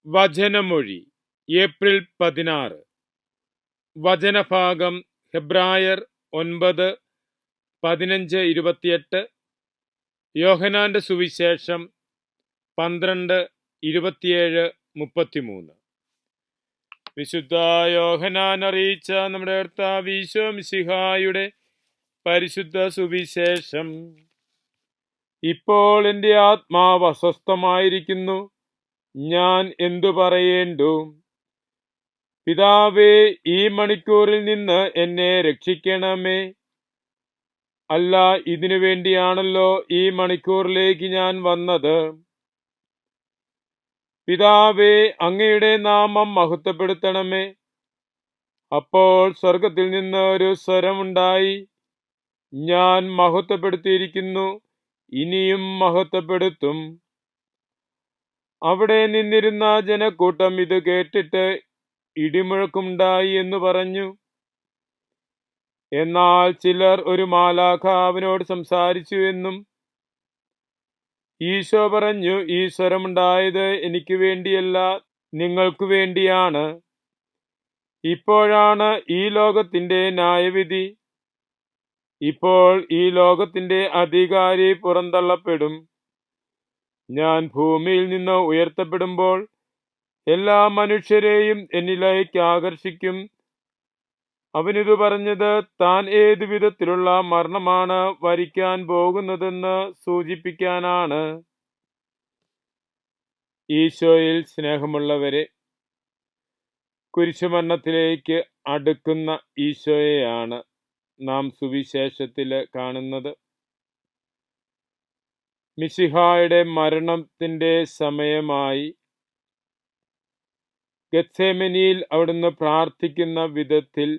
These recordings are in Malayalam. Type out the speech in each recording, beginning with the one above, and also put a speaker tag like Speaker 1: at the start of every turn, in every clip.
Speaker 1: വചനമൊഴി ഏപ്രിൽ 16. വചനഭാഗം ഹെബ്രായർ 9:15-28, യോഹന്നാന്റെ സുവിശേഷം 12:27-33. വിശുദ്ധ യോഹന്നാൻ അറിയിച്ച നമ്മുടെ കർത്താവ് ഈശോ മിശിഹായുടെ പരിശുദ്ധ സുവിശേഷം. ഇപ്പോൾ എൻ്റെ ആത്മാവ് അസ്വസ്ഥമായിരിക്കുന്നു. ഞാൻ എന്തു പറയേണ്ടു? പിതാവേ, ഈ മണിക്കൂറിൽ നിന്ന് എന്നെ രക്ഷിക്കണമേ. അല്ല, ഇതിനു വേണ്ടിയാണല്ലോ ഈ മണിക്കൂറിലേക്ക് ഞാൻ വന്നത്. പിതാവേ, അങ്ങയുടെ നാമം മഹത്വപ്പെടുത്തണമേ. അപ്പോൾ സ്വർഗത്തിൽ നിന്ന് ഒരു സ്വരമുണ്ടായി, ഞാൻ മഹത്വപ്പെടുത്തിയിരിക്കുന്നു, ഇനിയും മഹത്വപ്പെടുത്തും. അവിടെ നിന്നിരുന്ന ജനക്കൂട്ടം ഇത് കേട്ടിട്ട് ഇടിമുഴക്കമുണ്ടായി എന്ന് പറഞ്ഞു. എന്നാൽ ചിലർ ഒരു മാലാഖ അവനോട് സംസാരിച്ചു എന്നും ഈശോ പറഞ്ഞു, ഈ സ്വരമുണ്ടായത് എനിക്ക് വേണ്ടിയല്ല, നിങ്ങൾക്കു വേണ്ടിയാണ്. ഇപ്പോഴാണ് ഈ ലോകത്തിന്റെ ന്യായവിധി. ഇപ്പോൾ ഈ ലോകത്തിന്റെ അധികാരി പുറന്തള്ളപ്പെടും. ഞാൻ ഭൂമിയിൽ നിന്ന് ഉയർത്തപ്പെടുമ്പോൾ എല്ലാ മനുഷ്യരെയും എന്നിലേക്ക് ആകർഷിക്കും. അവനിതു പറഞ്ഞത് താൻ ഏതു വിധത്തിലുള്ള മരണമാണ് വരിക്കാൻ പോകുന്നതെന്ന് സൂചിപ്പിക്കാനാണ്. ഈശോയിൽ സ്നേഹമുള്ളവരെ, കുരിശുമരണത്തിലേക്ക് അടുക്കുന്ന ഈശോയെയാണ് നാം സുവിശേഷത്തിൽ കാണുന്നത്. മിശിഹായുടെ മരണത്തിന്റെ സമയമായി ഗെത്സേമനിയിൽ അവിടുന്ന് പ്രാർത്ഥിക്കുന്ന വിധത്തിൽ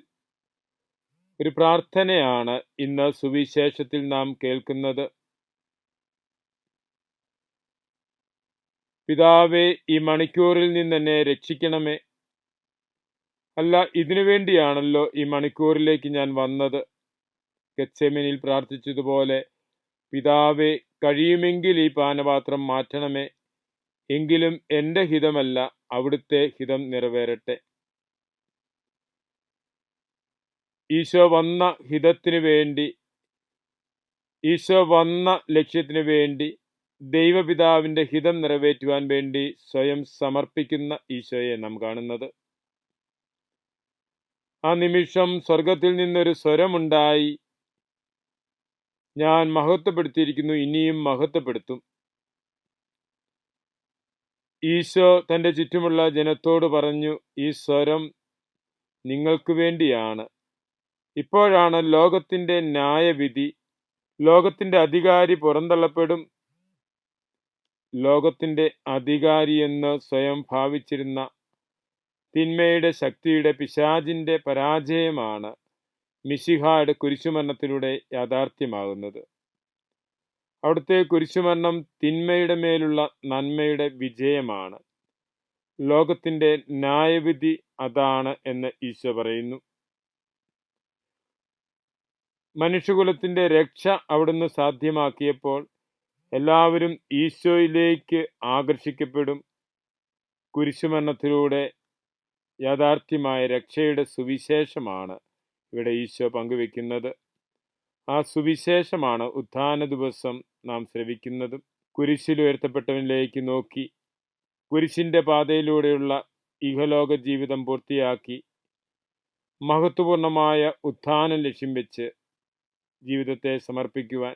Speaker 1: ഒരു പ്രാർത്ഥനയാണ് ഇന്ന് സുവിശേഷത്തിൽ നാം കേൾക്കുന്നത്. പിതാവേ, ഈ മണിക്കൂറിൽ നിന്ന് എന്നെ രക്ഷിക്കണമേ. അല്ല, ഇതിനു വേണ്ടിയാണല്ലോ ഈ മണിക്കൂറിലേക്ക് ഞാൻ വന്നത്. ഗെത്സേമനിയിൽ പ്രാർത്ഥിച്ചതുപോലെ, പിതാവേ, കഴിയുമെങ്കിൽ ഈ പാനപാത്രം മാറ്റണമേ. എങ്കിലും എൻ്റെ ഹിതമല്ല, അവിടുത്തെ ഹിതം നിറവേറട്ടെ. ഈശോ വന്ന ഹിതത്തിനു വേണ്ടി, ഈശോ വന്ന ലക്ഷ്യത്തിനു വേണ്ടി, ദൈവപിതാവിൻ്റെ ഹിതം നിറവേറ്റുവാൻ വേണ്ടി സ്വയം സമർപ്പിക്കുന്ന ഈശോയെ നാം കാണുന്നത്. ആ നിമിഷം സ്വർഗത്തിൽ നിന്നൊരു സ്വരമുണ്ടായി, ഞാൻ മഹത്വപ്പെടുത്തിയിരിക്കുന്നു, ഇനിയും മഹത്വപ്പെടുത്തും. ഈശോ തൻ്റെ ചുറ്റുമുള്ള ജനത്തോട് പറഞ്ഞു, ഈ സ്വരം നിങ്ങൾക്ക് വേണ്ടിയാണ്. ഇപ്പോഴാണ് ലോകത്തിൻ്റെ ന്യായവിധി. ലോകത്തിൻ്റെ അധികാരി പുറന്തള്ളപ്പെടും. ലോകത്തിൻ്റെ അധികാരി എന്ന് സ്വയം ഭാവിച്ചിരുന്ന തിന്മയുടെ ശക്തിയുടെ പിശാചിൻ്റെ പരാജയമാണ് മിശിഹായുടെ കുരിശുമരണത്തിലൂടെ യാഥാർത്ഥ്യമാകുന്നത്. അവിടുത്തെ കുരിശുമരണം തിന്മയുടെ മേലുള്ള നന്മയുടെ വിജയമാണ്. ലോകത്തിൻ്റെ ന്യായവിധി അതാണ് എന്ന് ഈശോ പറയുന്നു. മനുഷ്യകുലത്തിന്റെ രക്ഷ അവിടുന്ന് സാധ്യമാക്കിയപ്പോൾ എല്ലാവരും ഈശോയിലേക്ക് ആകർഷിക്കപ്പെടും. കുരിശുമരണത്തിലൂടെ യാഥാർത്ഥ്യമായ രക്ഷയുടെ സുവിശേഷമാണ് ഇവിടെ ഈശോ പങ്കുവെക്കുന്നത്. ആ സുവിശേഷമാണ് ഉത്ഥാന ദിവസം നാം ശ്രവിക്കുന്നതും. കുരിശിൽ ഉയർത്തപ്പെട്ടവനിലേക്ക് നോക്കി കുരിശിന്റെ പാതയിലൂടെയുള്ള ഇഹലോക ജീവിതം പൂർത്തിയാക്കി മഹത്വപൂർണമായ ഉത്ഥാനം ലക്ഷ്യം വെച്ച് ജീവിതത്തെ സമർപ്പിക്കുവാൻ,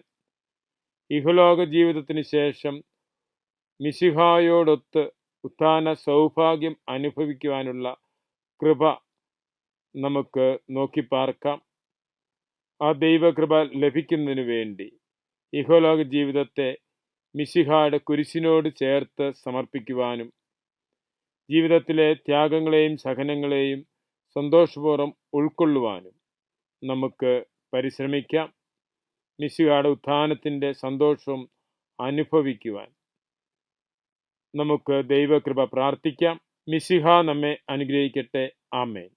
Speaker 1: ഇഹലോക ജീവിതത്തിന് ശേഷം മിശിഹായോടൊത്ത് ഉത്ഥാന സൗഭാഗ്യം അനുഭവിക്കുവാനുള്ള കൃപ നമുക്ക് നോക്കിപ്പാർക്കാം. ആ ദൈവകൃപ ലഭിക്കുന്നതിന് വേണ്ടി ഇഹലോക ജീവിതത്തെ മിശിഹായുടെ കുരിശിനോട് ചേർത്ത് സമർപ്പിക്കുവാനും ജീവിതത്തിലെ ത്യാഗങ്ങളെയും സഹനങ്ങളെയും സന്തോഷപൂർവ്വം ഉൾക്കൊള്ളുവാനും നമുക്ക് പരിശ്രമിക്കാം. മിശിഹായുടെ ഉത്ഥാനത്തിൻ്റെ സന്തോഷം അനുഭവിക്കുവാൻ നമുക്ക് ദൈവകൃപ പ്രാർത്ഥിക്കാം. മിശിഹ നമ്മെ അനുഗ്രഹിക്കട്ടെ. ആമേൻ.